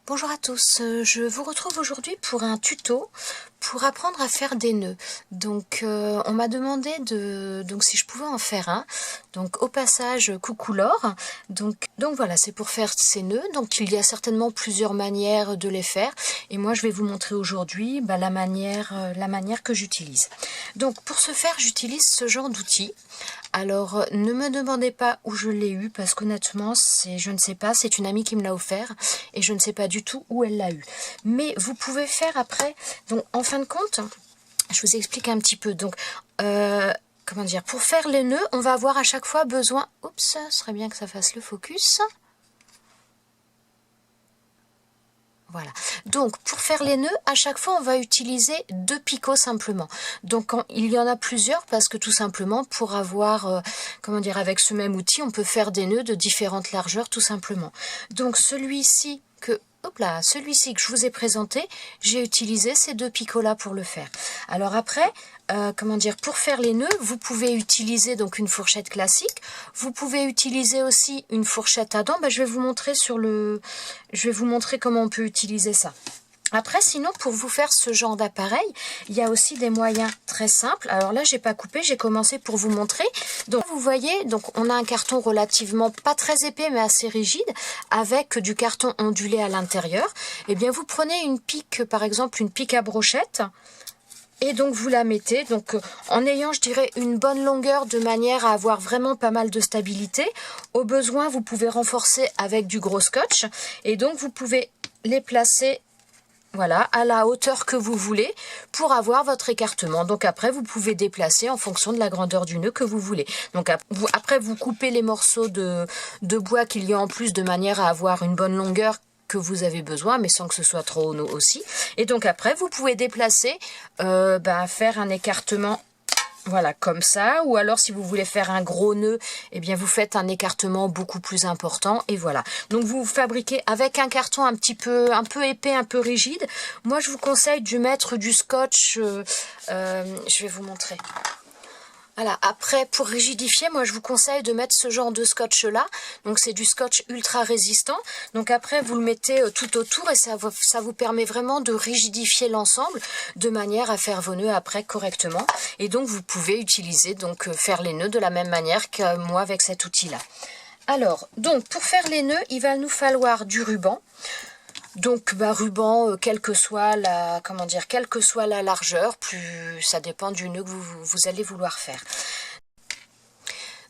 Bonjour à tous, je vous retrouve aujourd'hui pour un tuto pour apprendre à faire des nœuds. Donc on m'a demandé si je pouvais en faire un. Donc au passage, coucou Laure. Donc voilà, c'est pour faire ces nœuds. Donc il y a certainement plusieurs manières de les faire. Et moi je vais vous montrer aujourd'hui la manière que j'utilise. Donc pour ce faire, j'utilise ce genre d'outil. Alors, ne me demandez pas où je l'ai eu, parce qu'honnêtement, je ne sais pas, c'est une amie qui me l'a offert, et je ne sais pas du tout où elle l'a eu. Mais vous pouvez faire après, donc en fin de compte, je vous explique un petit peu. Donc, comment dire, pour faire les nœuds, on va avoir à chaque fois besoin, oups, ce serait bien que ça fasse le focus. Voilà. Donc, pour faire les nœuds, à chaque fois, on va utiliser 2 picots simplement. Donc, il y en a plusieurs parce que tout simplement, pour avoir, comment dire, avec ce même outil, on peut faire des nœuds de différentes largeurs tout simplement. Donc, celui-ci que je vous ai présenté, j'ai utilisé ces 2 picots-là pour le faire. Alors après, comment dire, pour faire les nœuds, vous pouvez utiliser donc une fourchette classique. Vous pouvez utiliser aussi une fourchette à dents. Je vais vous montrer comment on peut utiliser ça. Après, sinon, pour vous faire ce genre d'appareil, il y a aussi des moyens très simples. Alors là, j'ai pas coupé, j'ai commencé pour vous montrer. Donc, vous voyez, donc on a un carton relativement pas très épais, mais assez rigide, avec du carton ondulé à l'intérieur. Eh bien, vous prenez une pique, par exemple, une pique à brochette. Et donc vous la mettez, donc en ayant, je dirais, une bonne longueur de manière à avoir vraiment pas mal de stabilité. Au besoin, vous pouvez renforcer avec du gros scotch. Et donc vous pouvez les placer, voilà, à la hauteur que vous voulez pour avoir votre écartement. Donc après, vous pouvez déplacer en fonction de la grandeur du nœud que vous voulez. Donc après, vous coupez les morceaux de bois qu'il y a en plus de manière à avoir une bonne longueur que vous avez besoin, mais sans que ce soit trop haut aussi. Et donc après, vous pouvez déplacer, faire un écartement, voilà, comme ça. Ou alors, si vous voulez faire un gros nœud, eh bien, vous faites un écartement beaucoup plus important. Et voilà. Donc, vous fabriquez avec un carton un peu épais, un peu rigide. Moi, je vous conseille de mettre du scotch. Je vais vous montrer. Voilà, après, pour rigidifier, moi, je vous conseille de mettre ce genre de scotch-là. Donc, c'est du scotch ultra résistant. Donc, après, vous le mettez tout autour et ça vous permet vraiment de rigidifier l'ensemble de manière à faire vos nœuds après correctement. Et donc, vous pouvez utiliser, faire les nœuds de la même manière que moi avec cet outil-là. Alors, donc, pour faire les nœuds, il va nous falloir du ruban. Donc ruban, quelle que soit la largeur, plus ça dépend du nœud que vous allez vouloir faire.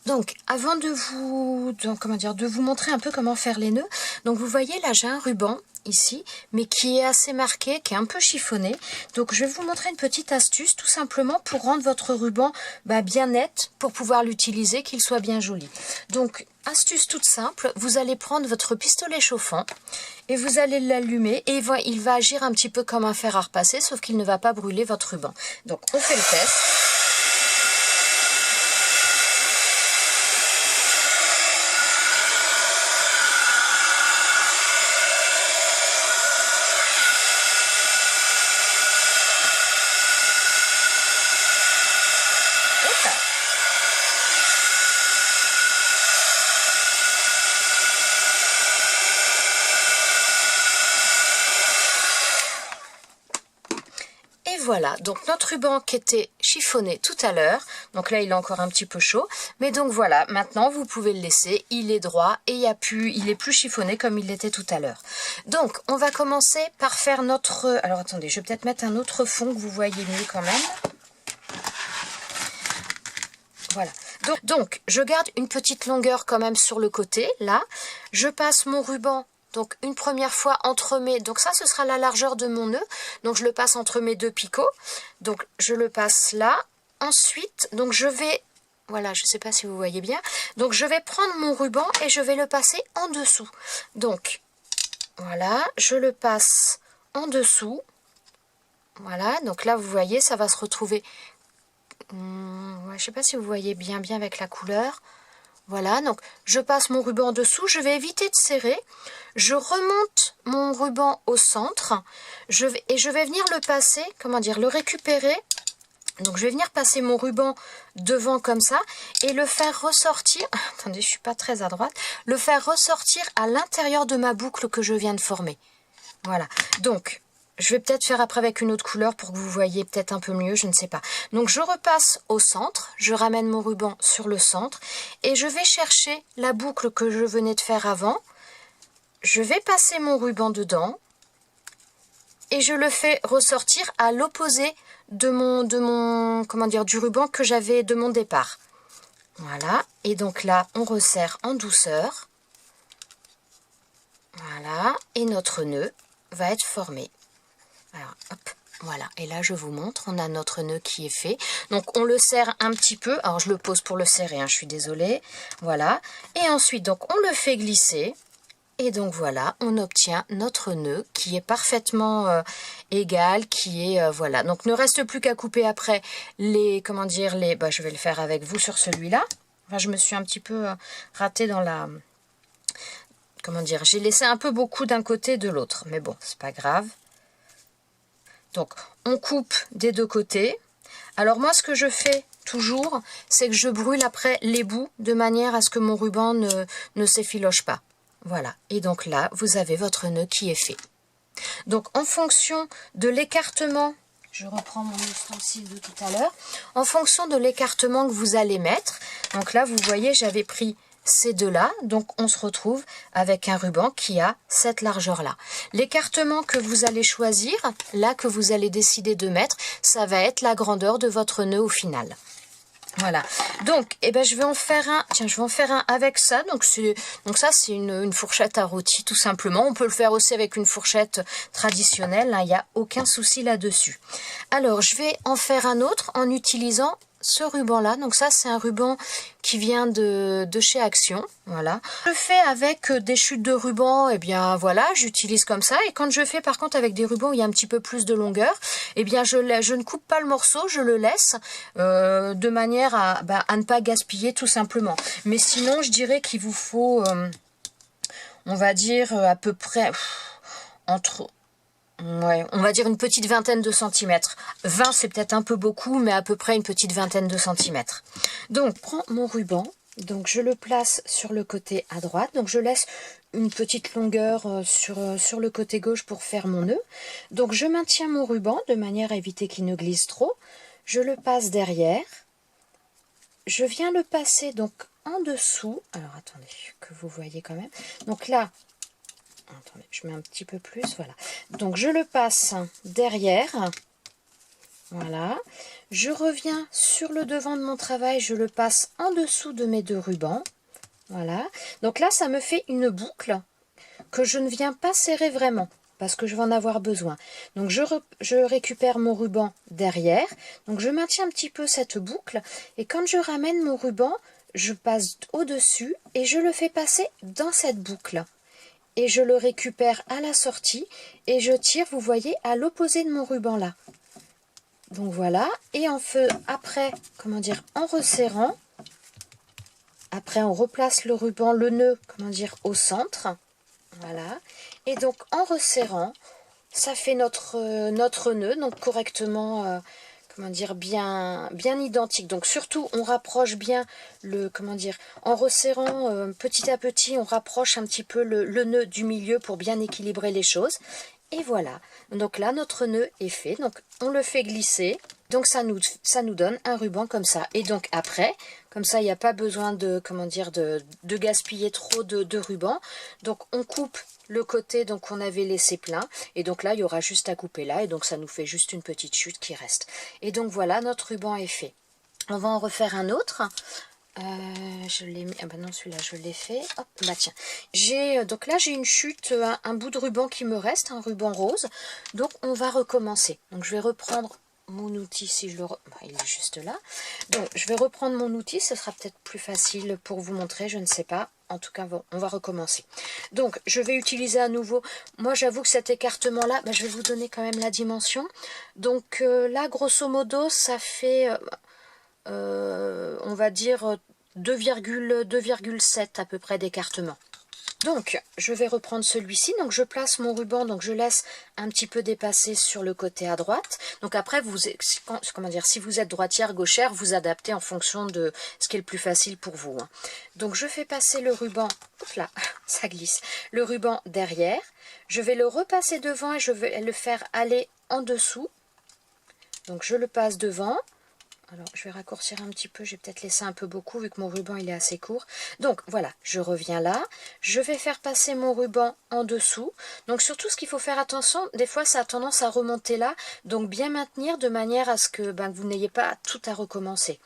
Donc avant de vous montrer un peu comment faire les nœuds, donc vous voyez là j'ai un ruban ici, mais qui est assez marqué, qui est un peu chiffonné. Donc je vais vous montrer une petite astuce tout simplement pour rendre votre ruban bien net, pour pouvoir l'utiliser, qu'il soit bien joli. Donc astuce toute simple, vous allez prendre votre pistolet chauffant et vous allez l'allumer et il va agir un petit peu comme un fer à repasser, sauf qu'il ne va pas brûler votre ruban. Donc on fait le test. Et voilà, donc notre ruban qui était chiffonné tout à l'heure, donc là il est encore un petit peu chaud, mais donc voilà, maintenant vous pouvez le laisser, il est droit et il est plus chiffonné comme il l'était tout à l'heure. Donc on va commencer par faire notre... Alors attendez, je vais peut-être mettre un autre fond que vous voyez mieux quand même. Voilà. Donc je garde une petite longueur quand même sur le côté, là. Je passe mon ruban, donc une première fois entre mes... Donc ça, ce sera la largeur de mon nœud. Donc je le passe entre mes 2 picots. Donc je le passe là. Ensuite, donc je vais... Voilà, je ne sais pas si vous voyez bien. Donc je vais prendre mon ruban et je vais le passer en dessous. Donc voilà, je le passe en dessous. Voilà, donc là vous voyez, ça va se retrouver... je ne sais pas si vous voyez bien avec la couleur. Voilà, donc je passe mon ruban en dessous, je vais éviter de serrer, je remonte mon ruban au centre, et je vais venir le passer, le récupérer. Donc je vais venir passer mon ruban devant comme ça, et le faire ressortir, attendez, je suis pas très à droite, le faire ressortir à l'intérieur de ma boucle que je viens de former. Voilà, donc je vais peut-être faire après avec une autre couleur pour que vous voyez peut-être un peu mieux, je ne sais pas. Donc je repasse au centre, je ramène mon ruban sur le centre et je vais chercher la boucle que je venais de faire avant. Je vais passer mon ruban dedans et je le fais ressortir à l'opposé de mon comment dire, du ruban que j'avais de mon départ. Voilà, et donc là on resserre en douceur. Voilà, et notre nœud va être formé. Alors, hop, voilà, et là je vous montre, on a notre nœud qui est fait. Donc on le serre un petit peu, alors je le pose pour le serrer, hein, je suis désolée. Voilà, et ensuite donc on le fait glisser. Et donc voilà, on obtient notre nœud qui est parfaitement égal, qui est, voilà. Donc ne reste plus qu'à couper après les, comment dire, les, je vais le faire avec vous sur celui-là. Enfin, je me suis un petit peu ratée dans la, comment dire, j'ai laissé un peu beaucoup d'un côté de l'autre. Mais bon, c'est pas grave. Donc, on coupe des deux côtés. Alors moi, ce que je fais toujours, c'est que je brûle après les bouts de manière à ce que mon ruban ne s'effiloche pas. Voilà, et donc là, vous avez votre nœud qui est fait. Donc, en fonction de l'écartement, je reprends mon ustensile de tout à l'heure, en fonction de l'écartement que vous allez mettre, donc là, vous voyez, j'avais pris ces deux-là, donc on se retrouve avec un ruban qui a cette largeur-là. L'écartement que vous allez choisir, là que vous allez décider de mettre, ça va être la grandeur de votre nœud au final. Voilà, donc je vais en faire un, tiens, je vais en faire un avec ça, donc ça c'est une fourchette à rôti tout simplement. On peut le faire aussi avec une fourchette traditionnelle, hein, il n'y a aucun souci là-dessus. Alors je vais en faire un autre en utilisant ce ruban là, donc ça c'est un ruban qui vient de chez Action, voilà. Je le fais avec des chutes de ruban, voilà, j'utilise comme ça, et quand je fais par contre avec des rubans où il y a un petit peu plus de longueur, je ne coupe pas le morceau, je le laisse de manière à ne pas gaspiller tout simplement. Mais sinon je dirais qu'il vous faut, on va dire à peu près entre... Ouais, on va dire une petite vingtaine de centimètres. 20 c'est peut-être un peu beaucoup, mais à peu près une petite vingtaine de centimètres. Donc, je prends mon ruban, donc je le place sur le côté à droite, donc je laisse une petite longueur sur le côté gauche pour faire mon nœud. Donc je maintiens mon ruban de manière à éviter qu'il ne glisse trop. Je le passe derrière. Je viens le passer donc en dessous. Alors attendez, que vous voyez quand même. Donc là, attendez, je mets un petit peu plus, voilà. Donc je le passe derrière, voilà. Je reviens sur le devant de mon travail, je le passe en dessous de mes deux rubans, voilà. Donc là, ça me fait une boucle que je ne viens pas serrer vraiment, parce que je vais en avoir besoin. Donc je récupère mon ruban derrière, donc je maintiens un petit peu cette boucle, et quand je ramène mon ruban, je passe au-dessus, et je le fais passer dans cette boucle. Et je le récupère à la sortie et je tire, vous voyez, à l'opposé de mon ruban là. Donc voilà, et après, comment dire, en resserrant, après on replace le ruban, le nœud, comment dire, au centre, voilà, et donc en resserrant, ça fait notre nœud, donc correctement, comment dire, bien identique. Donc surtout, on rapproche bien le, comment dire, en resserrant petit à petit, on rapproche un petit peu le nœud du milieu pour bien équilibrer les choses. Et voilà, donc là, notre nœud est fait. Donc on le fait glisser. Donc ça nous donne un ruban comme ça. Et donc après, comme ça, il n'y a pas besoin de, comment dire, de gaspiller trop de ruban. Donc on coupe le côté donc on avait laissé plein, et donc là il y aura juste à couper là, et donc ça nous fait juste une petite chute qui reste. Et donc voilà, notre ruban est fait. On va en refaire un autre. Je l'ai mis, ah bah non, celui-là je l'ai fait. Hop, bah tiens, donc là j'ai une chute, un bout de ruban qui me reste, un ruban rose. Donc on va recommencer. Donc je vais reprendre mon outil, si je le il est juste là. Donc je vais reprendre mon outil, ce sera peut-être plus facile pour vous montrer, je ne sais pas. En tout cas, on va recommencer. Donc, je vais utiliser à nouveau. Moi, j'avoue que cet écartement-là, je vais vous donner quand même la dimension. Donc là, grosso modo, ça fait, on va dire, 2,7 à peu près d'écartement. Donc, je vais reprendre celui-ci. Donc, je place mon ruban. Donc, je laisse un petit peu dépasser sur le côté à droite. Donc, après, comment dire, si vous êtes droitière, gauchère, vous adaptez en fonction de ce qui est le plus facile pour vous. Hein. Donc, je fais passer le ruban. Oups là, ça glisse. Le ruban derrière. Je vais le repasser devant et je vais le faire aller en dessous. Donc, je le passe devant. Alors, je vais raccourcir un petit peu, j'ai peut-être laissé un peu beaucoup vu que mon ruban il est assez court. Donc, voilà, je reviens là. Je vais faire passer mon ruban en dessous. Donc, surtout, ce qu'il faut faire attention, des fois, ça a tendance à remonter là. Donc, bien maintenir de manière à ce que vous n'ayez pas tout à recommencer.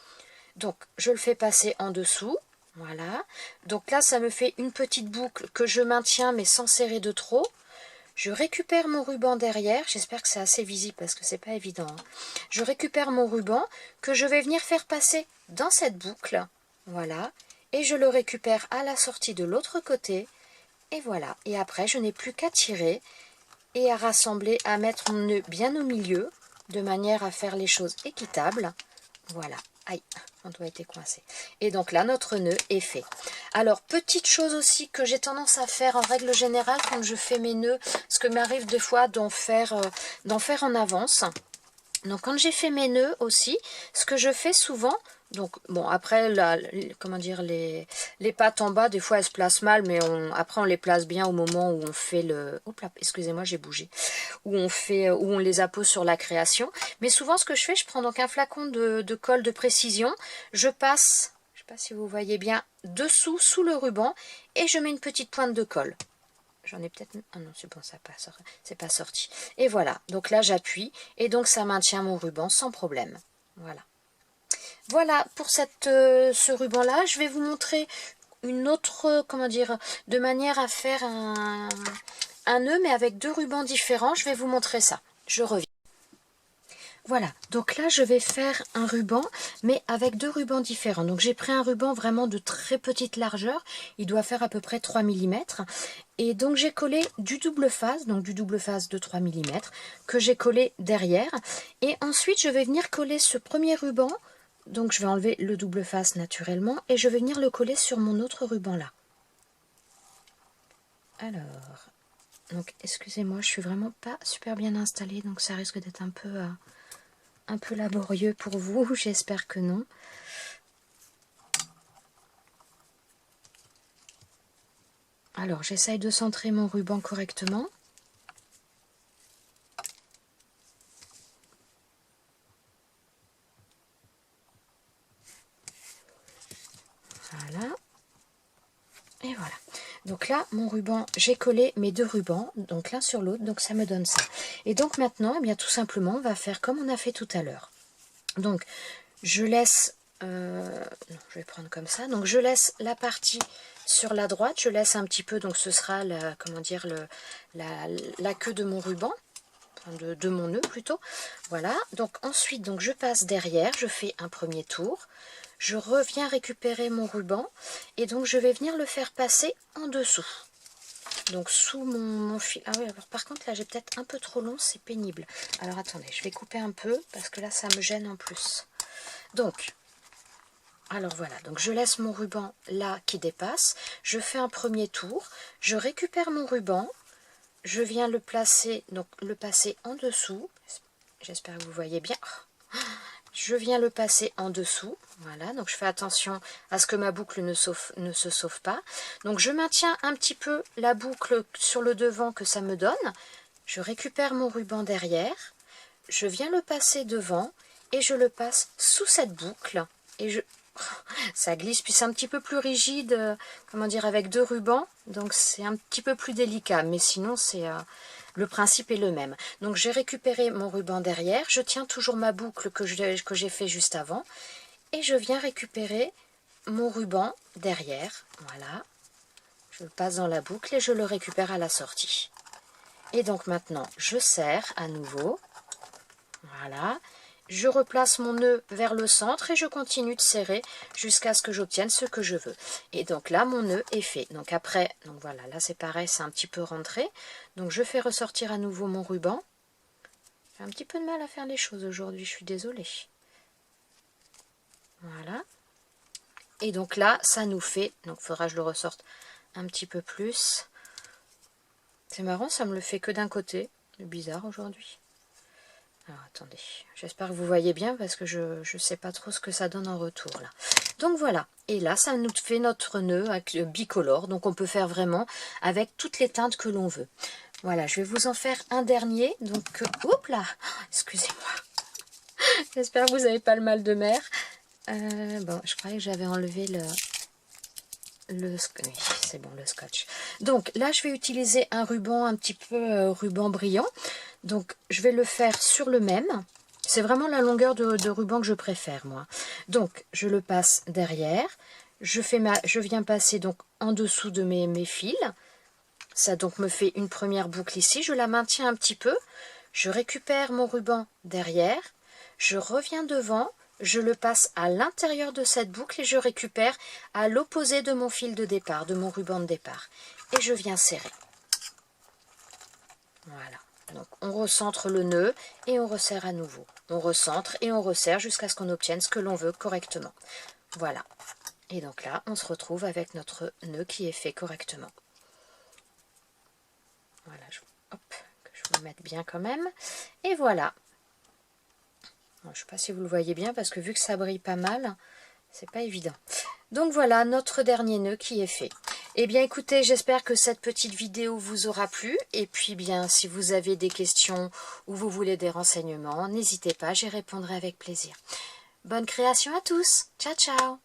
Donc, je le fais passer en dessous. Voilà. Donc là, ça me fait une petite boucle que je maintiens, mais sans serrer de trop. Je récupère mon ruban derrière, j'espère que c'est assez visible parce que c'est pas évident. Hein. Je récupère mon ruban que je vais venir faire passer dans cette boucle, voilà, et je le récupère à la sortie de l'autre côté, et voilà. Et après, je n'ai plus qu'à tirer et à rassembler, à mettre mon nœud bien au milieu, de manière à faire les choses équitables, voilà. Aïe, on doit être coincé. Et donc là, notre nœud est fait. Alors, petite chose aussi que j'ai tendance à faire en règle générale quand je fais mes nœuds, parce que m'arrive des fois d'en faire en avance. Donc, quand j'ai fait mes nœuds aussi, ce que je fais souvent, donc bon, après, comment dire, les pattes en bas, des fois elles se placent mal, mais après on les place bien au moment où on fait le... Oups là, excusez-moi, j'ai bougé. Où on les appose sur la création. Mais souvent, ce que je fais, je prends donc un flacon de colle de précision, je passe, je ne sais pas si vous voyez bien, dessous, sous le ruban, et je mets une petite pointe de colle. J'en ai peut-être... Ah non, c'est bon, c'est pas sorti. Et voilà, donc là j'appuie, et donc ça maintient mon ruban sans problème. Voilà. Voilà pour ce ruban-là. Je vais vous montrer une autre, comment dire, de manière à faire un nœud, mais avec deux rubans différents. Je vais vous montrer ça. Je reviens. Voilà, donc là je vais faire un ruban, mais avec deux rubans différents. Donc j'ai pris un ruban vraiment de très petite largeur, il doit faire à peu près 3 mm. Et donc j'ai collé du double face, donc du double face de 3 mm, que j'ai collé derrière. Et ensuite je vais venir coller ce premier ruban, donc je vais enlever le double face naturellement, et je vais venir le coller sur mon autre ruban là. Alors, donc excusez-moi, je suis vraiment pas super bien installée, donc ça risque d'être un peu laborieux pour vous, j'espère que non. Alors, j'essaye de centrer mon ruban correctement. Voilà. Et voilà. Donc là, mon ruban, j'ai collé mes deux rubans, donc l'un sur l'autre, donc ça me donne ça. Et donc maintenant, eh bien, tout simplement, on va faire comme on a fait tout à l'heure. Donc, je laisse... non, je vais prendre comme ça. Donc, je laisse la partie sur la droite. Je laisse un petit peu, donc ce sera, comment dire, la queue de mon ruban. De mon nœud plutôt. Voilà. Donc, ensuite, donc, je passe derrière. Je fais un premier tour. Je reviens récupérer mon ruban. Et donc, je vais venir le faire passer en dessous. Donc sous mon fil. Ah oui, alors par contre là j'ai peut-être un peu trop long, c'est pénible. Alors attendez, je vais couper un peu parce que là ça me gêne en plus. Donc, alors voilà, donc je laisse mon ruban là qui dépasse. Je fais un premier tour, je récupère mon ruban, je viens le placer, donc le passer en dessous. J'espère que vous voyez bien. Je viens le passer en dessous, voilà, donc je fais attention à ce que ma boucle ne se sauve pas. Donc je maintiens un petit peu la boucle sur le devant que ça me donne. Je récupère mon ruban derrière, je viens le passer devant et je le passe sous cette boucle. Et ça glisse, puis c'est un petit peu plus rigide, comment dire, avec deux rubans, donc c'est un petit peu plus délicat, mais sinon c'est... le principe est le même. Donc j'ai récupéré mon ruban derrière, je tiens toujours ma boucle que j'ai fait juste avant, et je viens récupérer mon ruban derrière, voilà. Je le passe dans la boucle et je le récupère à la sortie. Et donc maintenant, je serre à nouveau, voilà. Je replace mon nœud vers le centre et je continue de serrer jusqu'à ce que j'obtienne ce que je veux. Et donc là, mon nœud est fait. Donc après, donc voilà, là c'est pareil, c'est un petit peu rentré. Donc je fais ressortir à nouveau mon ruban. J'ai un petit peu de mal à faire les choses aujourd'hui, je suis désolée. Voilà. Et donc là, ça nous fait, donc il faudra que je le ressorte un petit peu plus. C'est marrant, ça me le fait que d'un côté. C'est bizarre aujourd'hui. Alors attendez, j'espère que vous voyez bien parce que je ne sais pas trop ce que ça donne en retour là. Donc voilà, et là ça nous fait notre nœud avec le bicolore, donc on peut faire vraiment avec toutes les teintes que l'on veut. Voilà, je vais vous en faire un dernier, donc oups là, excusez-moi, j'espère que vous n'avez pas le mal de mer. Bon, je croyais que j'avais enlevé oui, c'est bon, le scotch. Donc là je vais utiliser un ruban un petit peu ruban brillant. Donc je vais le faire sur le même. C'est vraiment la longueur de ruban que je préfère moi. Donc je le passe derrière. Je viens passer donc en dessous de mes fils. Ça donc me fait une première boucle ici. Je la maintiens un petit peu. Je récupère mon ruban derrière. Je reviens devant. Je le passe à l'intérieur de cette boucle et je récupère à l'opposé de mon fil de départ, de mon ruban de départ. Et je viens serrer. Voilà. Donc on recentre le nœud et on resserre à nouveau. On recentre et on resserre jusqu'à ce qu'on obtienne ce que l'on veut correctement. Voilà. Et donc là, on se retrouve avec notre nœud qui est fait correctement. Voilà, hop, que je vous mette bien quand même. Et voilà. Je ne sais pas si vous le voyez bien parce que vu que ça brille pas mal, c'est pas évident. Donc voilà notre dernier nœud qui est fait. Eh bien écoutez, j'espère que cette petite vidéo vous aura plu. Et puis bien, si vous avez des questions ou vous voulez des renseignements, n'hésitez pas, j'y répondrai avec plaisir. Bonne création à tous. Ciao, ciao.